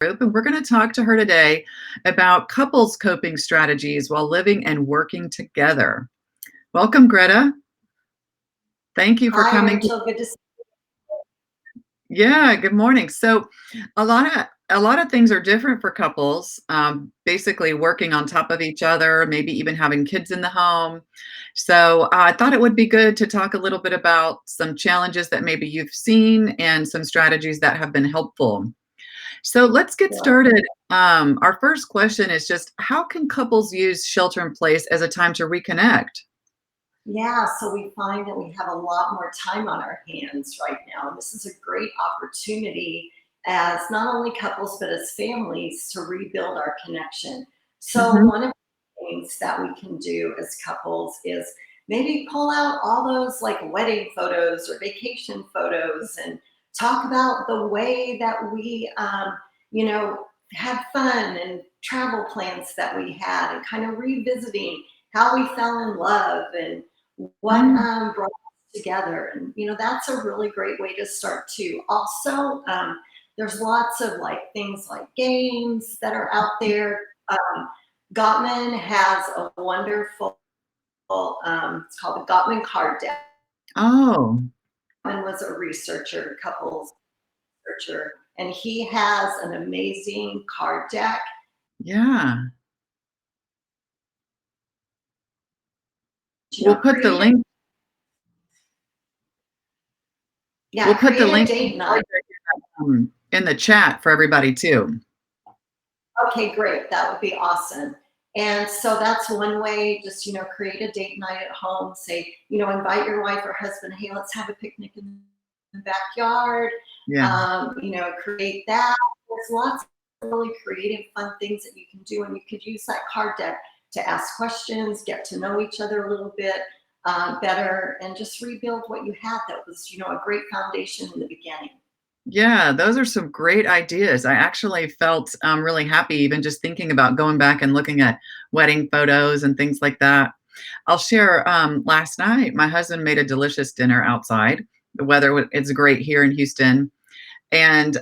Group, and we're going to talk to her today about couples coping strategies while living and working together. Welcome, Greta. Thank you for Hi, coming. Rachel. Good to see Yeah, good morning. So, a lot of things are different for couples. Basically, working on top of each other, maybe even having kids in the home. So, I thought it would be good to talk a little bit about some challenges that maybe you've seen and some strategies that have been helpful. So let's get you. started. Our first question is just how can couples use shelter in place as a time to reconnect? Yeah, so we find that we have a lot more time on our hands right now. This is a great opportunity as not only couples, but as families to rebuild our connection. So, Hmm. one of the things that we can do as couples is maybe pull out all those like wedding photos or vacation photos and talk about the way that we, you know, had fun and travel plans that we had and kind of revisiting how we fell in love and what Mm, brought us together. And that's a really great way to start too. Also, there's lots of like things like games that are out there. Gottman has a wonderful, it's called the Gottman card deck. oh, Gottman was a researcher, couples researcher, and he has an amazing card deck. yeah. We'll put the Create a link. We'll put the create a link date night. in the chat for everybody too. Okay, great. That would be awesome. And so that's one way, just, create a date night at home. Say, invite your wife or husband, hey, let's have a picnic in the backyard. Yeah, Create that. There's lots of really creative, fun things that you can do. And you could use that card deck to ask questions, get to know each other a little bit better, and just rebuild what you had that was, a great foundation in the beginning. yeah. Those are some great ideas. I actually felt really happy even just thinking about going back and looking at wedding photos and things like that. I'll share. Last night, my husband made a delicious dinner outside. The weather it's great here in Houston, and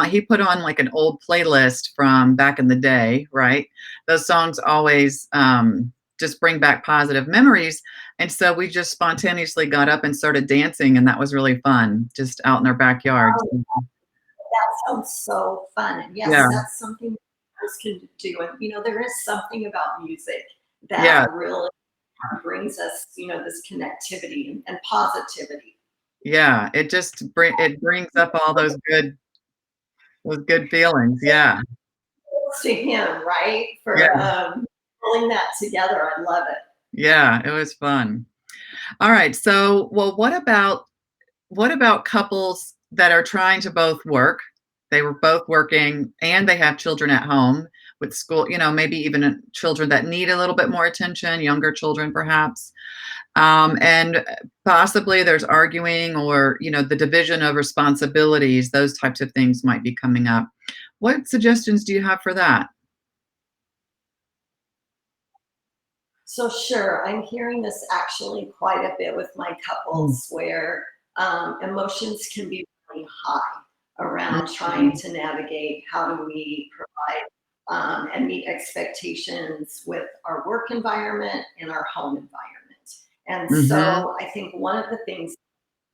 he put on like an old playlist from back in the day, right? Those songs always just bring back positive memories, and so we just spontaneously got up and started dancing, and that was really fun, just out in our backyard. That sounds so fun. And yes, Yeah, that's something else can do. And there is something about music yeah, that really brings us, this connectivity and positivity yeah. It brings up all those good feelings. Yeah, to him, right? yeah, For pulling that together. I love it. yeah. It was fun. All right. So, well, what about couples that are trying to both work? They were both working and they have children at home with school, maybe even children that need a little bit more attention, younger children perhaps. And possibly there's arguing or, the division of responsibilities, those types of things might be coming up. What suggestions do you have for that? So sure, I'm hearing this actually quite a bit with my Mm, couples where emotions can be really high around trying mhm, to navigate how do we provide and meet expectations with our work environment and our home environment. And mhm. so I think one of the things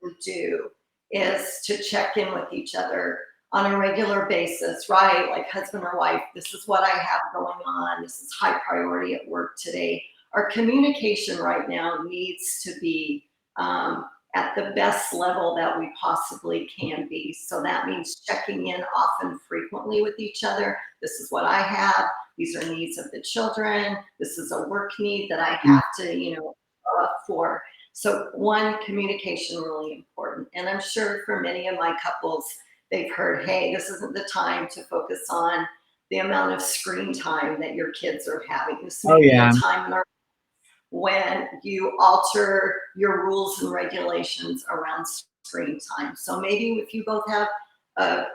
we do is to check in with each other on a regular basis, right? Like husband or wife, this is what I have going on. This is high priority at work today. Our communication right now needs to be at the best level that we possibly can be. So that means checking in often, frequently with each other. This is what I have. These are needs of the children. This is a work need that I Mm. have to, show up for. So one, communication really important. And I'm sure for many of my couples, they've heard, hey, this isn't the time to focus on the amount of screen time that your kids are having. This Oh may be a yeah. time in our when you alter your rules and regulations around screen time. So maybe if you both have a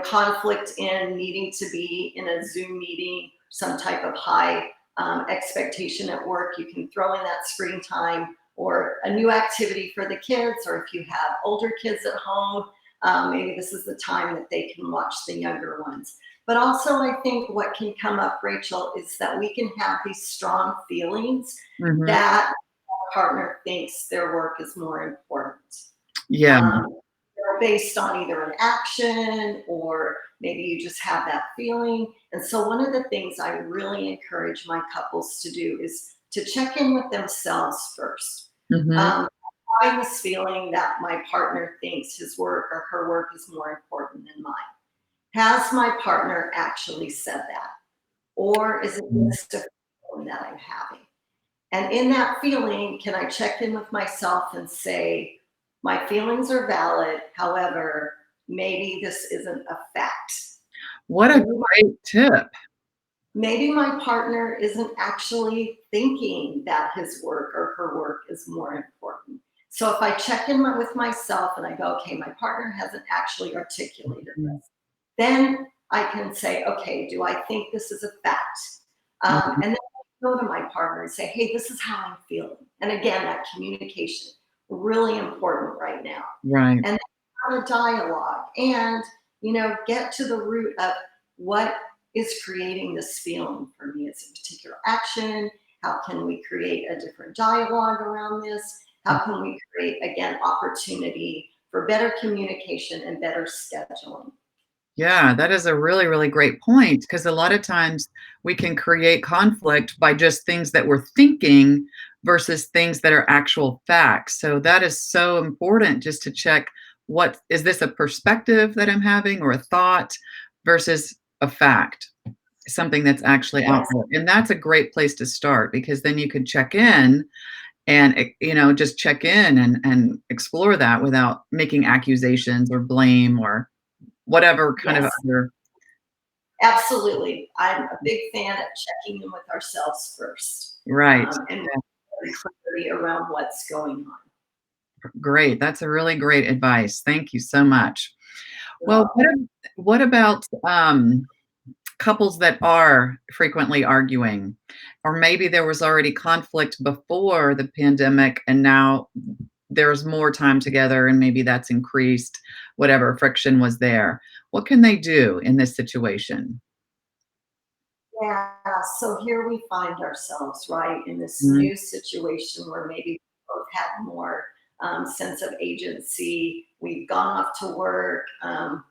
conflict in needing to be in a Zoom meeting, some type of high expectation at work, you can throw in that screen time or a new activity for the kids, or if you have older kids at home, maybe this is the time that they can watch the younger ones. But also, I think what can come up, Rachel, is that we can have these strong feelings Mhm. that our partner thinks their work is more important. Yeah. They're based on either an action or maybe you just have that feeling. And so, one of the things I really encourage my couples to do is to check in with themselves first. Mhm. Um, I this feeling that my partner thinks his work or her work is more important than mine. Has my partner actually said that? Or is it Mhm. just a feeling that I'm having? And in that feeling, can I check in with myself and say, my feelings are valid. However, maybe this isn't a fact. What a Maybe great tip. maybe my partner isn't actually thinking that his work or her work is more important. So if I check in with myself and I go, okay, my partner hasn't actually articulated Mhm. this, then I can say, okay, do I think this is a fact? Mhm. And then I go to my partner and say, hey, this is how I'm feeling. And again, that communication, really important right now. Right. And then have a dialogue and, get to the root of what is creating this feeling for me. It's a particular action. How can we create a different dialogue around this? How can we create, again, opportunity for better communication and better scheduling? Yeah, that is a really, really great point because a lot of times we can create conflict by just things that we're thinking versus things that are actual facts. So that is so important just to check what is this a perspective that I'm having or a thought versus a fact, something that's actually out Yes, there. And that's a great place to start because then you can check in and just check in and explore that without making accusations or blame or whatever kind of yes, other. absolutely. I'm a big fan of checking in with ourselves first Right. and Yeah, having clarity around what's going on. great. That's a really great advice. Thank you so much. Well, Well, what about, couples that are frequently arguing? Or maybe there was already conflict before the pandemic, and now there's more time together, and maybe that's increased whatever friction was there. What can they do in this situation? yeah, so here we find ourselves, right, in this Mhm, new situation where maybe we both have more sense of agency. We've gone off to work.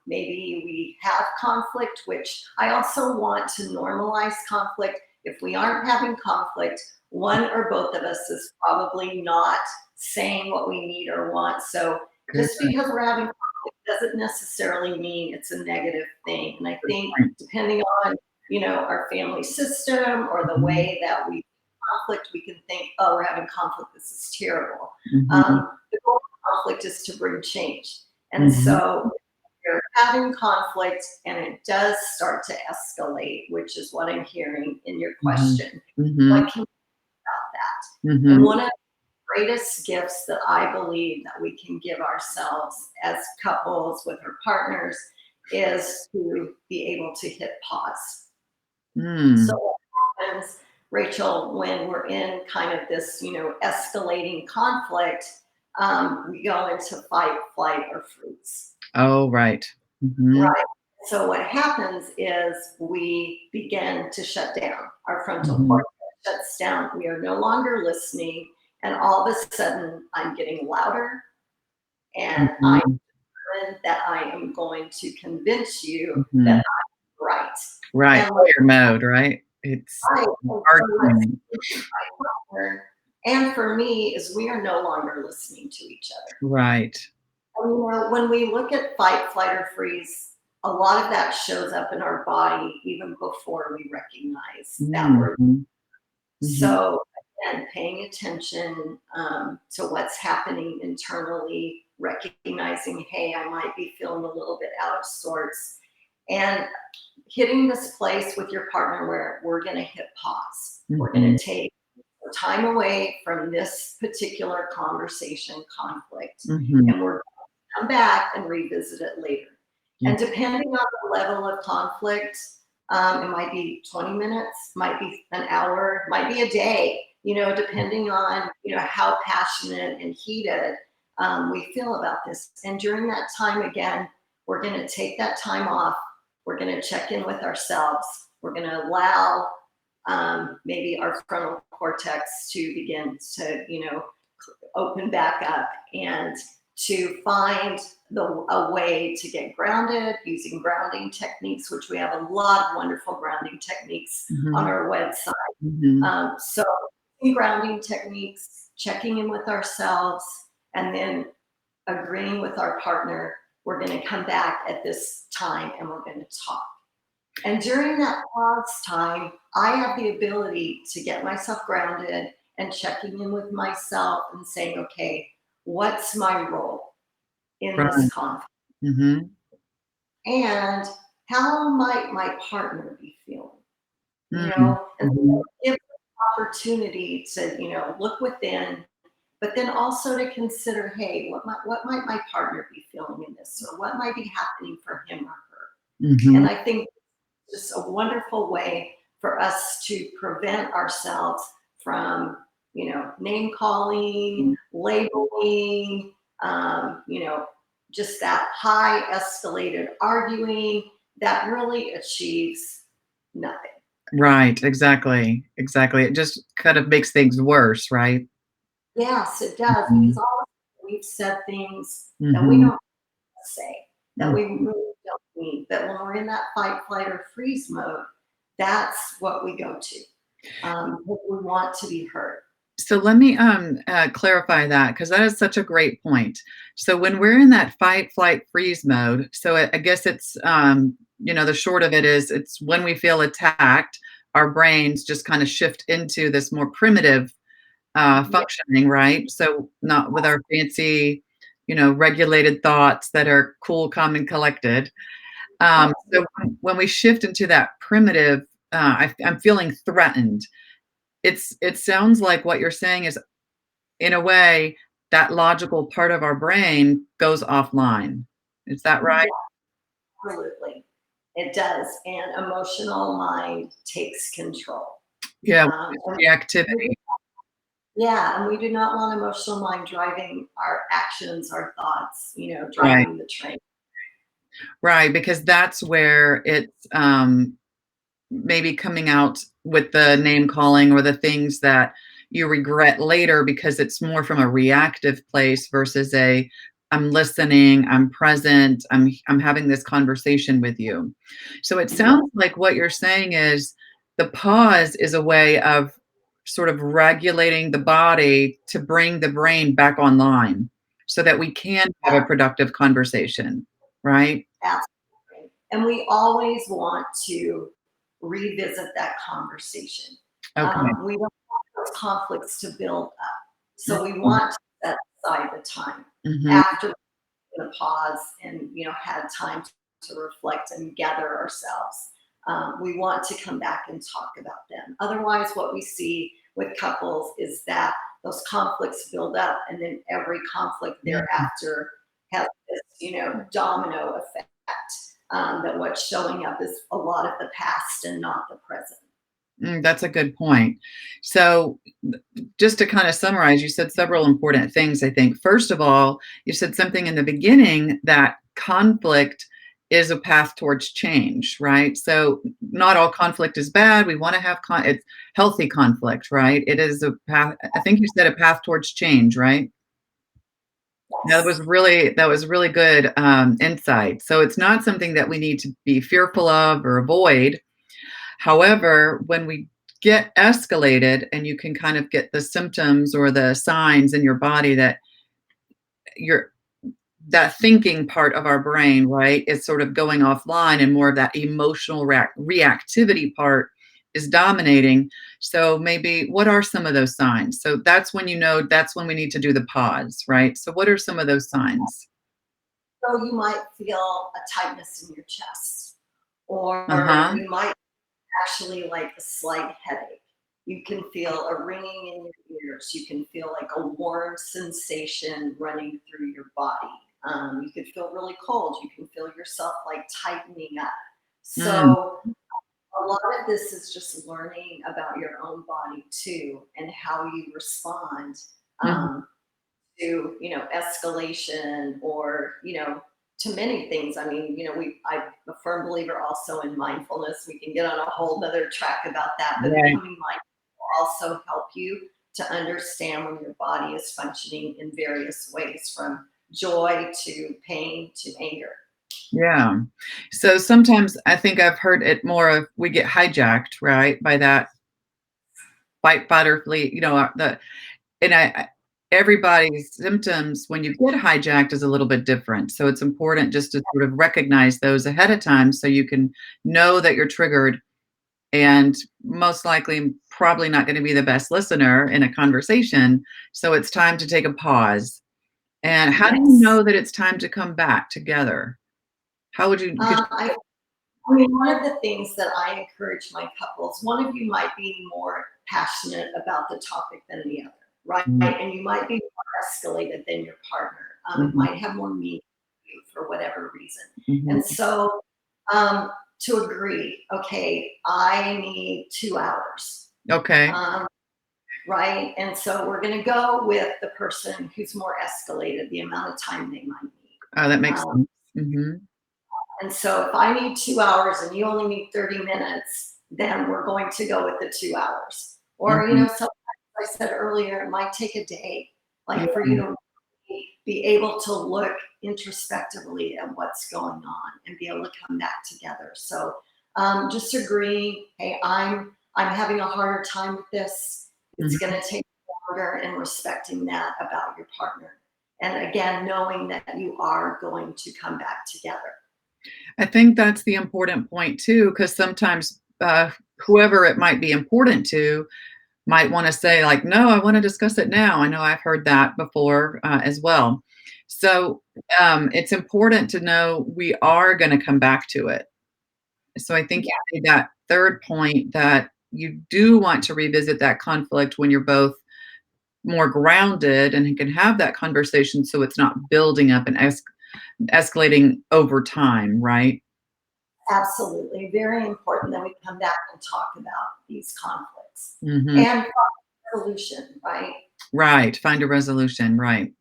Maybe we have conflict, which I also want to normalize conflict. If we aren't having conflict, one or both of us is probably not saying what we need or want. So good, just because we're having conflict doesn't necessarily mean it's a negative thing. And I good think point. depending on our family system or the Mhm, way that we conflict, we can think, oh, we're having conflict. This is terrible. mhm, The goal of conflict is to bring change. And mhm, so if you're having conflict and it does start to escalate, which is what I'm hearing in your mhm, question, mhm, what can you do about that? And mhm, one of the greatest gifts that I believe that we can give ourselves as couples with our partners is to be able to hit pause. So mm, what happens, Rachel, when we're in kind of this, escalating conflict, we go into fight, flight, or freeze. oh, right. Mhm, Right. So what happens is we begin to shut down. Our frontal mhm, cortex shuts down. We are no longer listening. And all of a sudden, I'm getting louder and I mhm, am that I am going to convince you that mhm. I'm right. Right, And player mode, right? It's right. And so what's arguing. partner and for me is we are no longer listening to each other. Right. And, when we look at fight, flight, or freeze, a lot of that shows up in our body even before we recognize that we're. Mhm, mhm, So, again, paying attention to what's happening internally, recognizing, hey, I might be feeling a little bit out of sorts, and hitting this place with your partner where we're going to hit pause. We're going mhm, to take time away from this particular conversation conflict mhm. and we're going to come back and revisit it later. Yeah. And depending on the level of conflict, it might be 20 minutes, might be an hour, might be a day, depending on, how passionate and heated we feel about this. And during that time, again, we're going to take that time off. we're going to check in with ourselves. We're going to allow maybe our frontal cortex to begin to, open back up and to find a way to get grounded using grounding techniques, which we have a lot of wonderful grounding techniques on Mhm. our website. Mhm. So grounding techniques, checking in with ourselves, and then agreeing with our partner, we're going to come back at this time and we're going to talk. And during that pause time, I have the ability to get myself grounded and checking in with myself and saying, okay, what's my role in this Right. conflict? Mhm. And how might my partner be feeling? Mm. And Mhm. give opportunity to, look within, but then also to consider, hey, what might my partner be feeling in this, or what might be happening for him or her? And Mhm. I think it's just a wonderful way for us to prevent ourselves from, name calling, labeling, just that high escalated arguing that really achieves nothing. Right, exactly, exactly. It just kind of makes things worse, right? Yes, it does, because Mhm. all we've said things that we Mhm. don't say, that we Mhm. really don't mean. But when we're in that fight, flight, or freeze mode, that's what we go to. We want to be heard. So let me clarify that because that is such a great point. So when we're in that fight, flight, freeze mode, so I guess it's the short of it is it's when we feel attacked, our brains just kind of shift into this more primitive Yes, functioning, right? So not with our fancy, regulated thoughts that are cool, calm, and collected. yes, So when we shift into that primitive, I'm feeling threatened. It sounds like what you're saying is in a way, that logical part of our brain goes offline. Is that right? yes, absolutely. It does. And emotional mind takes control. Yeah, it's And reactivity. yeah, and we do not want emotional mind driving our actions, our thoughts, Right, driving the train. right, because that's where it's, maybe coming out with the name calling or the things that you regret later because it's more from a reactive place versus a I'm listening, I'm present, I'm having this conversation with you. So it Yeah, sounds like what you're saying is the pause is a way of sort of regulating the body to bring the brain back online so that we can have a productive conversation, right? absolutely. And we always want to revisit that conversation. Okay. We don't want those conflicts to build up. So we Mhm. want to set aside the time Mhm. after the pause and had time to reflect and gather ourselves. We want to come back and talk about them. Otherwise, what we see with couples is that those conflicts build up, and then every conflict Mhm. thereafter has this, domino effect. That what's showing up is a lot of the past and not the present. That's a good point. So, just to kind of summarize, you said several important things, I think. First of all, you said something in the beginning that conflict is a path towards change, right? So, not all conflict is bad. We want to have it's healthy conflict, right? It is a path. I think you said a path towards change, right? Yes. That was really good insight. So, it's not something that we need to be fearful of or avoid. However, when we get escalated and you can kind of get the symptoms or the signs in your body that you're that thinking part of our brain, right, is sort of going offline and more of that emotional reactivity part is dominating. So maybe what are some of those signs? So that's when that's when we need to do the pause, right? So what are some of those signs? So you might feel a tightness in your chest, or Uh-huh. you might actually like a slight headache. You can feel a ringing in your ears. You can feel like a warm sensation running through your body. You could feel really cold. You can feel yourself like tightening up. Mm, So a lot of this is just learning about your own body too, and how you respond mhm, um, to escalation, or to many things. I mean, I'm a firm believer also in mindfulness. We can get on a whole nother track about that, but Right. becoming mindful will also help you to understand when your body is functioning in various ways, from joy to pain to anger. Yeah. So sometimes I think I've heard it more of we get hijacked, right, by that fight, fight, or flee, the and everybody's symptoms when you get hijacked is a little bit different. So it's important just to sort of recognize those ahead of time so you can know that you're triggered and most likely probably not going to be the best listener in a conversation. So it's time to take a pause. And how do you Yes. know that it's time to come back together? How would you could I I mean, one of the things that I encourage my couples, one of you might be more passionate about the topic than the other, right? you And you might be more escalated than your partner. It Mhm, might have more meaning to you for whatever reason. mhm. And so to agree, okay, I need 2 hours, Okay. um, right? And so we're going to go with the person who's more escalated, the amount of time they might need. Oh, that makes Um, sense. Mhm, And so if I need 2 hours and you only need 30 minutes, then we're going to go with the 2 hours. Or, mhm. sometimes I said earlier, it might take a day, Yeah, like for you to be able to look introspectively at what's going on and be able to come back together. So just agreeing, hey, I'm having a harder time with this. It's going mhm. to take longer, and respecting that about your partner. And again, knowing that you are going to come back together. I think that's the important point too, because sometimes, whoever it might be important to might wanna say, like, "No, I wanna discuss it now." I know I've heard that before, as well. So, it's important to know we are gonna come back to it. So I think you Yeah. made that 3rd point that you do want to revisit that conflict when you're both more grounded and can have that conversation so it's not building up and escalating over time, right? Absolutely. Very important that we come back and talk about these conflicts Mhm. and find a solution, right? Right, find a resolution, right.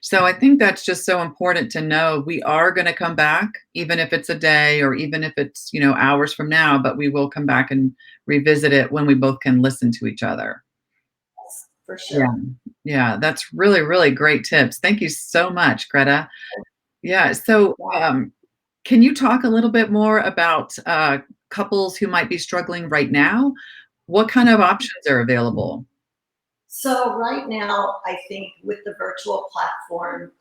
So I think that's just so important to know we are gonna come back, even if it's a day or even if it's, hours from now, but we will come back and revisit it when we both can listen to each other. Yes, for Yeah. sure. Yeah, that's really, really great tips. Thank you so much, Greta. Yeah, so, Yeah. can you talk a little bit more about, couples who might be struggling right now? What kind of options are available? So right now, I think with the virtual platform,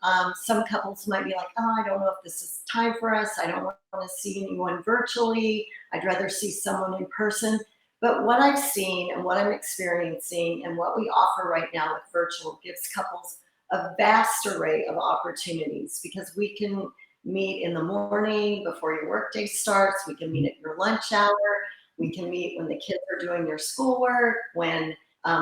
some couples might be like, "Oh, I don't know if this is time for us. I don't want to see anyone virtually. I'd rather see someone in person." But what I've seen and what I'm experiencing and what we offer right now with virtual gives couples a vast array of opportunities, because we can meet in the morning before your workday starts. We can meet at your lunch hour. We can meet when the kids are doing their schoolwork, when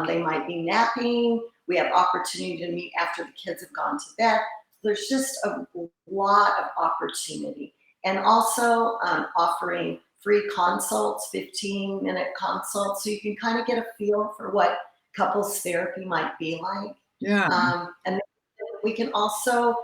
they might be napping. We have opportunity to meet after the kids have gone to bed. There's just a lot of opportunity. And also offering free consults, 15-minute consults, so you can kind of get a feel for what couples therapy might be like. Yeah. And we can also,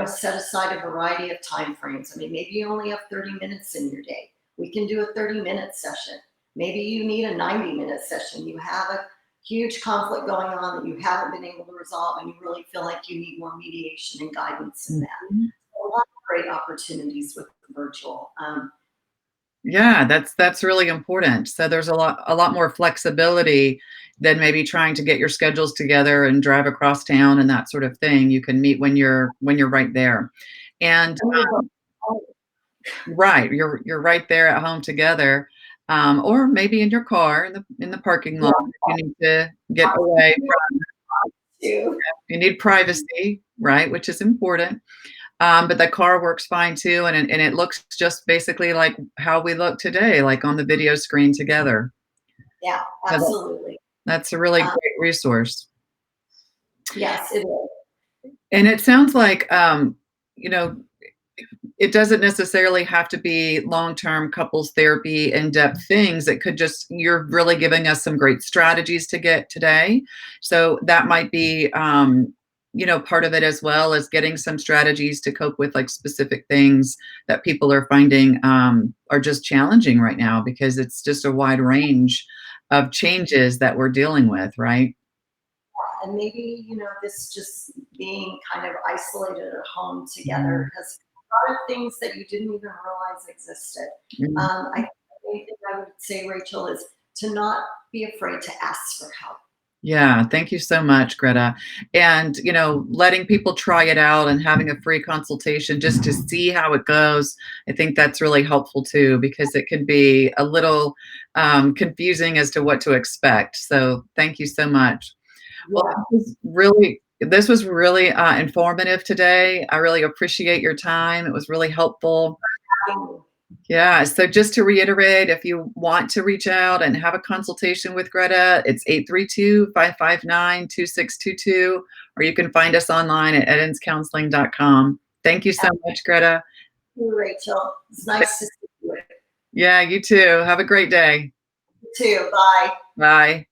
set aside a variety of time frames. I mean, maybe you only have 30 minutes in your day. We can do a 30-minute session. Maybe you need a 90-minute session. You have a huge conflict going on that you haven't been able to resolve, and you really feel like you need more mediation and guidance in that. Mhm. A lot of great opportunities with virtual. Yeah, that's really important. So there's a lot more flexibility than maybe trying to get your schedules together and drive across town and that sort of thing. You can meet when you're right there. And And you're both, oh, right, you're right there at home together, or maybe in your car in the parking yeah, lot if you need to get away from too. you need privacy, right, which is important. But the car works fine too, and it looks just basically like how we look today, like on the video screen together. Yeah, So absolutely. that's a really Um, great resource. yes, it is. And it sounds like, you know, it doesn't necessarily have to be long-term couples therapy, in-depth things. It could just you're really giving us some great strategies to get today. So that might be, part of it as well is getting some strategies to cope with like specific things that people are finding are just challenging right now because it's just a wide range of changes that we're dealing with, right? And maybe, this just being kind of isolated at home Mhm. together has a lot of things that you didn't even realize existed. Mhm. The main thing I would say, Rachel, is to not be afraid to ask for help. Yeah, thank you so much, Greta. And, letting people try it out and having a free consultation just to see how it goes, I think that's really helpful too, because it can be a little confusing as to what to expect. So thank you so much. Well, Yeah. this was really informative today. I really appreciate your time. It was really helpful. Yeah, so just to reiterate, if you want to reach out and have a consultation with Greta, it's 832-559-2622, or you can find us online at eddinscounseling.com. Thank you so much, Greta. Rachel. It's nice to see you Yeah, you too. Have a great day. too. Bye. Bye.